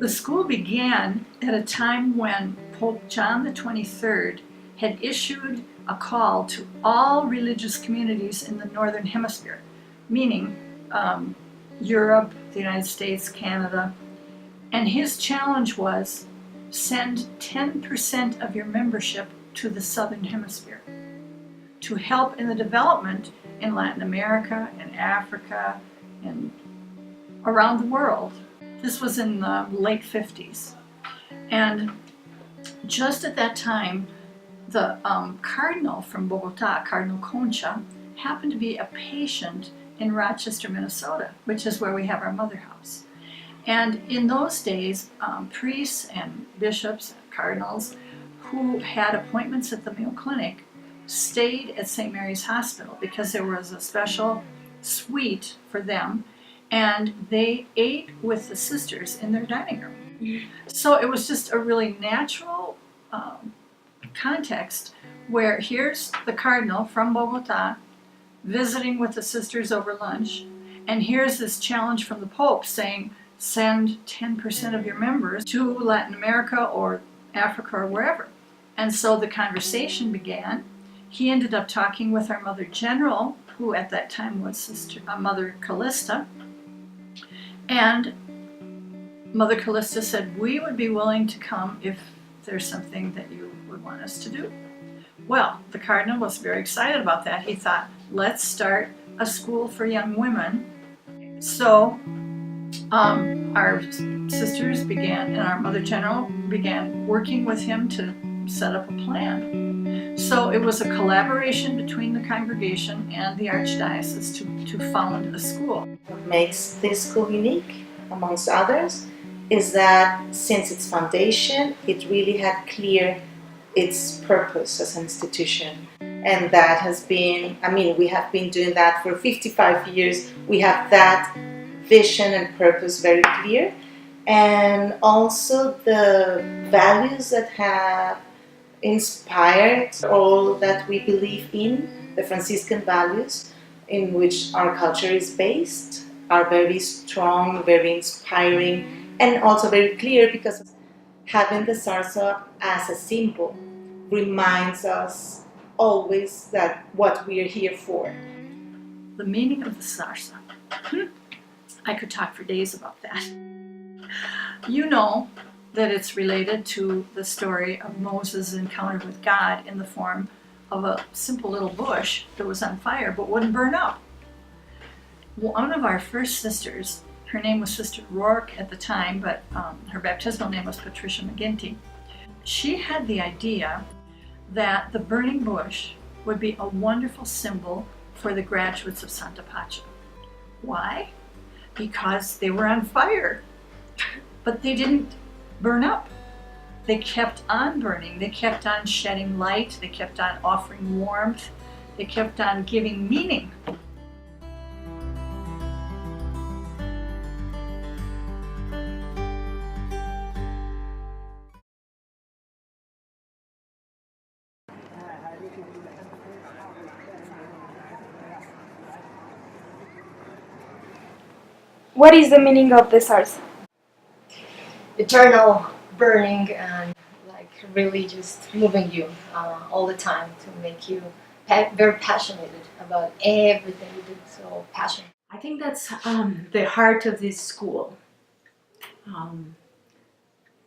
The school began at a time when Pope John the 23rd had issued a call to all religious communities in the Northern Hemisphere, meaning Europe, the United States, Canada. And his challenge was, send 10% of your membership to the Southern Hemisphere to help in the development in Latin America and Africa and around the world. This was in the late 50s. And just at that time, the cardinal from Bogota, Cardinal Concha, happened to be a patient in Rochester, Minnesota, which is where we have our mother house. And in those days, priests and bishops and cardinals who had appointments at the Mayo Clinic stayed at St. Mary's Hospital because there was a special suite for them, and they ate with the sisters in their dining room. So it was just a really natural context where here's the cardinal from Bogota visiting with the sisters over lunch, and here's this challenge from the Pope saying, send 10% of your members to Latin America or Africa or wherever. And so the conversation began. He ended up talking with our Mother General, who at that time was Mother Callista, and Mother Callista said, we would be willing to come if there's something that you would want us to do. Well, the Cardinal was very excited about that. He thought, let's start a school for young women. So our sisters began, and our Mother General began working with him to set up a plan. So it was a collaboration between the congregation and the Archdiocese to found a school. What makes this school unique, amongst others, is that since its foundation, it really had clear its purpose as an institution. And that has been, we have been doing that for 55 years. We have that vision and purpose very clear. And also the values that have inspired all that we believe in, the Franciscan values in which our culture is based, are very strong, very inspiring, and also very clear, because having the Zarza as a symbol reminds us always that what we are here for. The meaning of the Zarza. I could talk for days about that. You know that it's related to the story of Moses' encounter with God in the form of a simple little bush that was on fire but wouldn't burn up. One of our first sisters, her name was Sister Rourke at the time, but her baptismal name was Patricia McGinty. She had the idea that the burning bush would be a wonderful symbol for the graduates of Santa Pacha. Why? Because they were on fire, but they didn't burn up. They kept on burning. They kept on shedding light. They kept on offering warmth. They kept on giving meaning. What is the meaning of the Zarza? Eternal burning and like really just moving you all the time to make you very passionate about everything you do. So passionate. I think that's the heart of this school.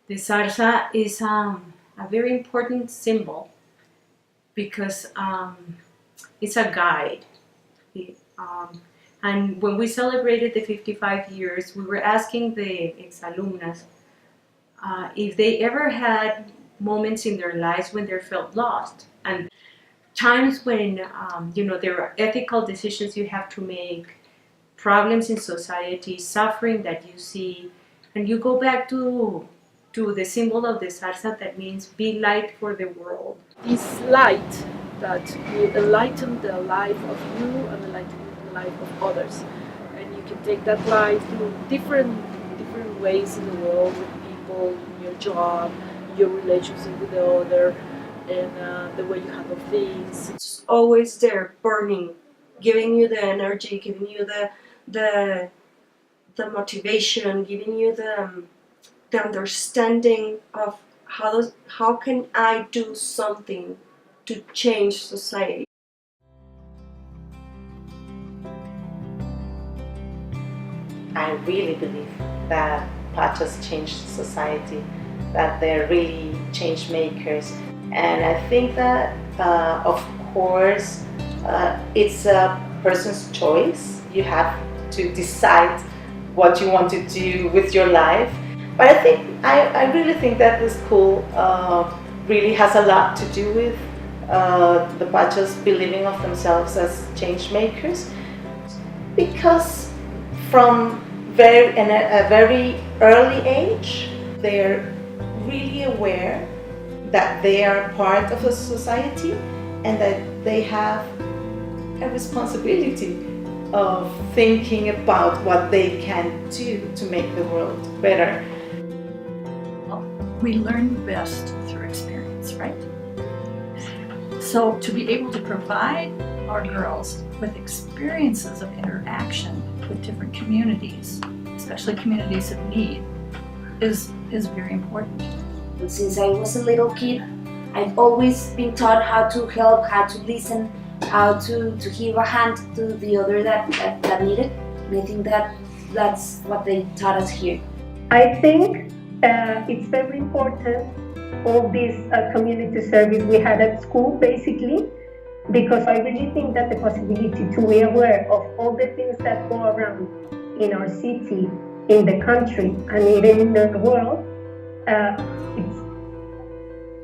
The Zarza is a very important symbol because it's a guide. And when we celebrated the 55 years, we were asking the ex-alumnas if they ever had moments in their lives when they felt lost, and times when there are ethical decisions you have to make, problems in society, suffering that you see, and you go back to the symbol of the Zarza that means be light for the world. This light that will enlighten the life of you and enlighten the life of others, and you can take that light through different ways in the world, with people, in your job, your relationship with the other, and the way you handle things. It's always there, burning, giving you the energy, giving you the motivation, giving you the understanding of how can I do something to change society. I really believe that Pachas changed society, that they're really change makers. And I think that, of course, it's a person's choice. You have to decide what you want to do with your life. But I really think that the school really has a lot to do with the Pachas believing of themselves as change makers, because from a very early age, they're really aware that they are part of a society and that they have a responsibility of thinking about what they can do to make the world better. We learn best through experience, right? So to be able to provide our girls with experiences of interaction with different communities, especially communities of need, is very important. Since I was a little kid, I've always been taught how to help, how to listen, how to give a hand to the other that need it. And I think that's what they taught us here. I think it's very important, all this community service we had at school, basically, because I really think that the possibility to be aware of all the things that go around in our city, in the country, and even in the world,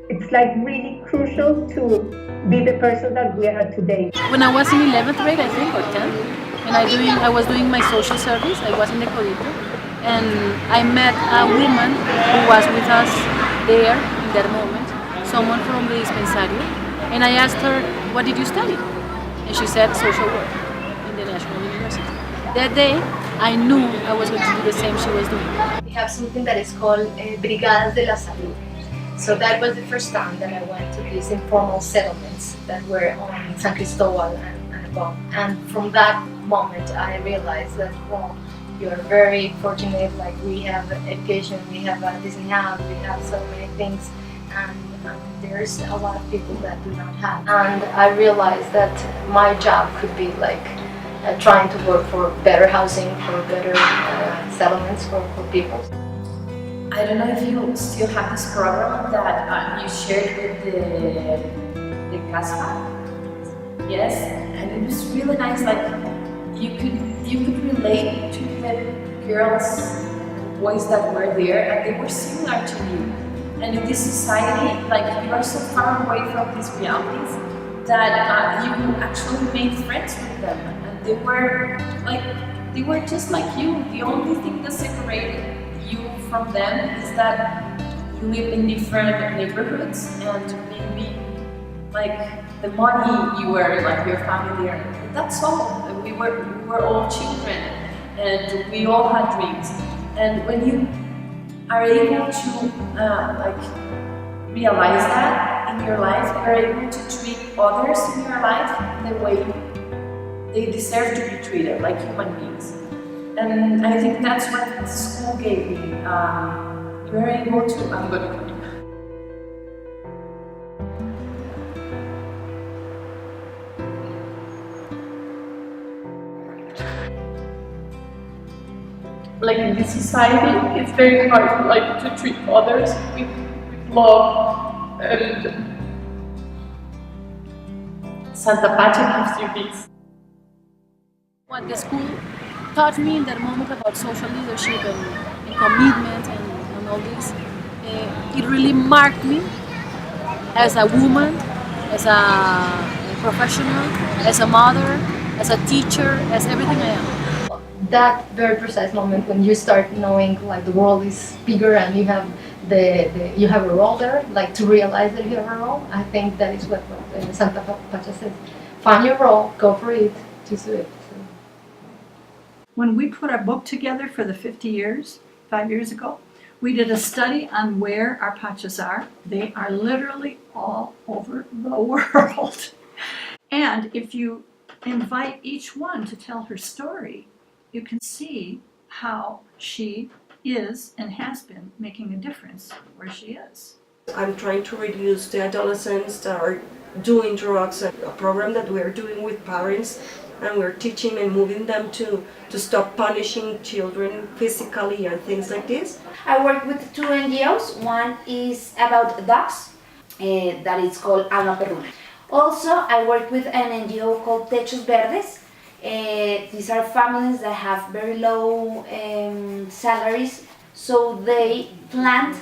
it's like really crucial to be the person that we are today. When I was in 11th grade, I think, or 10th, and I was doing my social service, I was in the Codito, and I met a woman who was with us there in that moment, someone from the dispensario, and I asked her, what did you study? And she said social work in the National University. That day, I knew I was going to do the same she was doing. We have something that is called Brigadas de la Salud. So that was the first time that I went to these informal settlements that were on San Cristobal and above. And from that moment, I realized that, well, you're very fortunate, like we have education, we have a Disney house, we have so many things, and there's a lot of people that do not have. And I realized that my job could be like trying to work for better housing, for better settlements for people. I don't know if you still have this program that you shared with the CASPA. Yes, and it was really nice. Like you could relate to the girls and boys that were there, and they were similar to you. And in this society, like you are so far away from these realities that you actually made friends with them, and they were just like you. The only thing that separated you from them is that you live in different neighborhoods, and maybe like the money you were, like your family there. That's all. We were all children, and we all had dreams. And when you are able to like realize that in your life, you are able to treat others in your life the way they deserve to be treated, like human beings. And I think that's what the school gave me. You're able to, I'm going to continue. Like in this society, it's very hard like to treat others with love, and Santa Pacha gives you this. What the school taught me in that moment about social leadership and commitment and all this, it really marked me as a woman, as a professional, as a mother, as a teacher, as everything I am. That very precise moment when you start knowing like the world is bigger and you have you have a role there, like to realize that you have a role. I think that is what Santa Pacha says. Find your role, go for it, just do it. So. When we put our book together for the 5 years ago, we did a study on where our Pachas are. They are literally all over the world. And if you invite each one to tell her story, you can see how she is and has been making a difference where she is. I'm trying to reduce the adolescents that are doing drugs, a program that we're doing with parents, and we're teaching and moving them to stop punishing children physically and things like this. I work with two NGOs. One is about dogs, that is called Alma Perruna. Also, I work with an NGO called Techos Verdes. These are families that have very low salaries, so they plant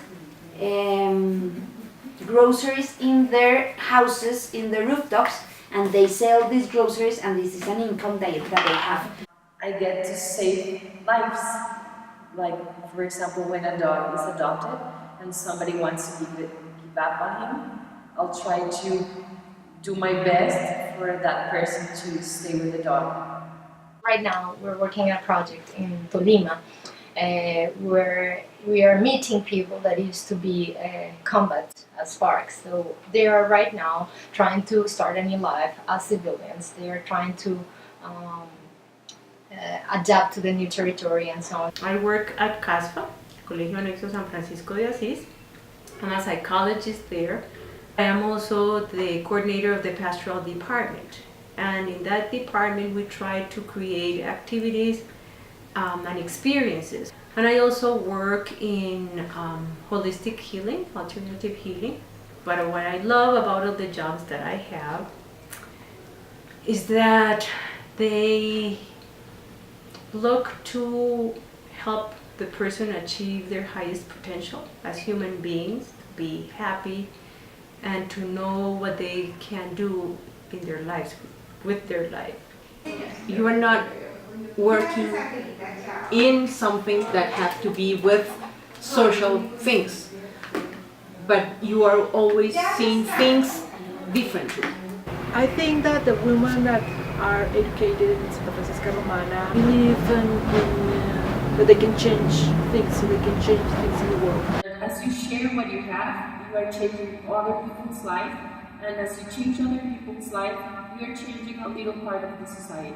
groceries in their houses, in the rooftops, and they sell these groceries, and this is an income that they have. I get to save lives. Like, for example, when a dog is adopted and somebody wants to give up on him, I'll try to do my best for that person to stay with the dog. Right now, we're working on a project in Tolima where we are meeting people that used to be combat as FARC. So they are right now trying to start a new life as civilians. They are trying to adapt to the new territory and so on. I work at CASFA, Colegio Anexo San Francisco de Asís. I'm a psychologist there. I am also the coordinator of the pastoral department. And in that department, we try to create activities and experiences. And I also work in holistic healing, alternative healing. But what I love about all the jobs that I have is that they look to help the person achieve their highest potential as human beings, to be happy, and to know what they can do in their lives, with their life. You are not working in something that has to be with social things, but you are always seeing things differently. I think that the women that are educated in Santa Francisca Romana believe that they can change things, so they can change things in the world. As you share what you have, you are changing other people's life, and as you change other people's life, you are changing a little part of the society.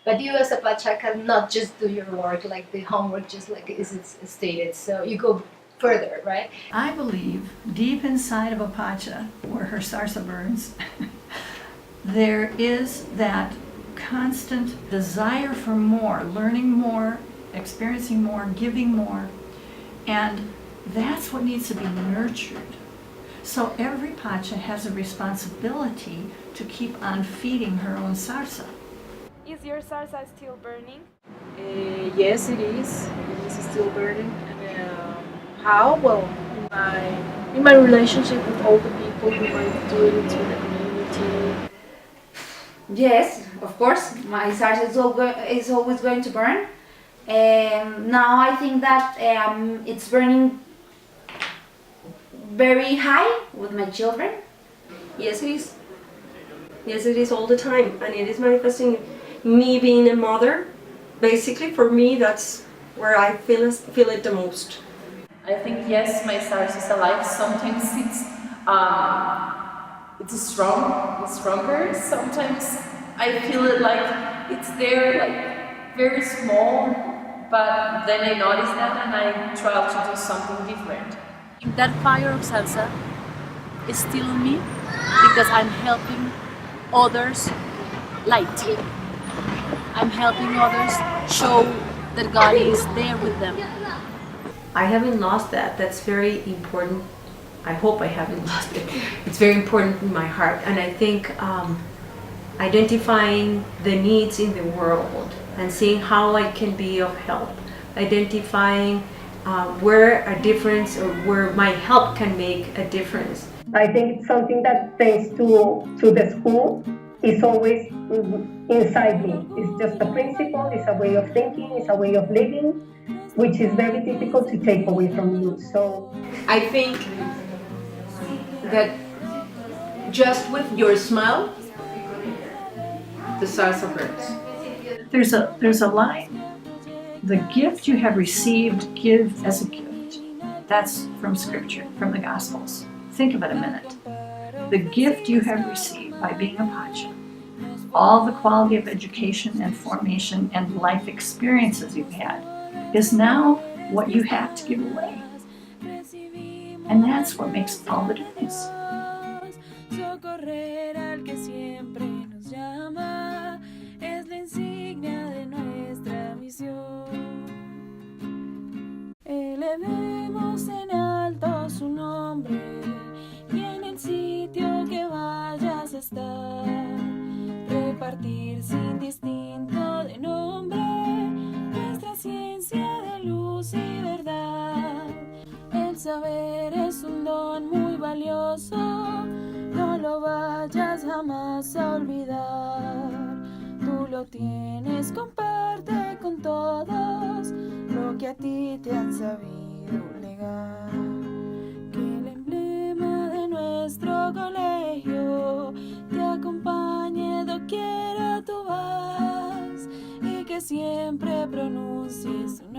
But you as a Pacha cannot just do your work like the homework, just like is stated. So you go further, right? I believe deep inside of a Pacha, where her Zarza burns, there is that constant desire for more, learning more, experiencing more, giving more, and that's what needs to be nurtured. So every Pacha has a responsibility to keep on feeding her own Zarza. Is your Zarza still burning? Yes, it is. It is still burning. And how? Well, in my relationship with all the people who I'm doing it in the community. Yes, of course, my Zarza is always going to burn. Now I think that it's burning very high with my children. Yes, it is. Yes, it is all the time, and it is manifesting me being a mother. Basically, for me, that's where I feel it the most. I think yes, my Zarza is alive. Sometimes it's stronger. Sometimes I feel it like it's there, like very small. But then I notice that and I try to do something different. That fire of Zarza is still in me because I'm helping others light. I'm helping others show that God is there with them. I haven't lost that. That's very important. I hope I haven't lost it. It's very important in my heart. And I think identifying the needs in the world and seeing how I can be of help, identifying where a difference or where my help can make a difference. I think it's something that, thanks to the school, is always inside me. It's just a principle, it's a way of thinking, it's a way of living, which is very difficult to take away from you. So I think that just with your smile, the Zarza burns. There's a line. The gift you have received, give as a gift. That's from Scripture, from the Gospels. Think of it a minute. The gift you have received by being a Pacha, all the quality of education and formation and life experiences you've had, is now what you have to give away. And that's what makes all the difference. Socorrer al que siempre nos llama es la insignia de nuestra misión. Elevemos en alto su nombre y en el sitio que vayas a estar, repartir sin distinto de nombre nuestra ciencia de luz y verdad. El saber es un don muy valioso, no lo vayas jamás a olvidar. Tú lo tienes, comparte con todos lo que a ti te han sabido legar. Que el emblema de nuestro colegio te acompañe doquiera tú vas y que siempre pronuncies su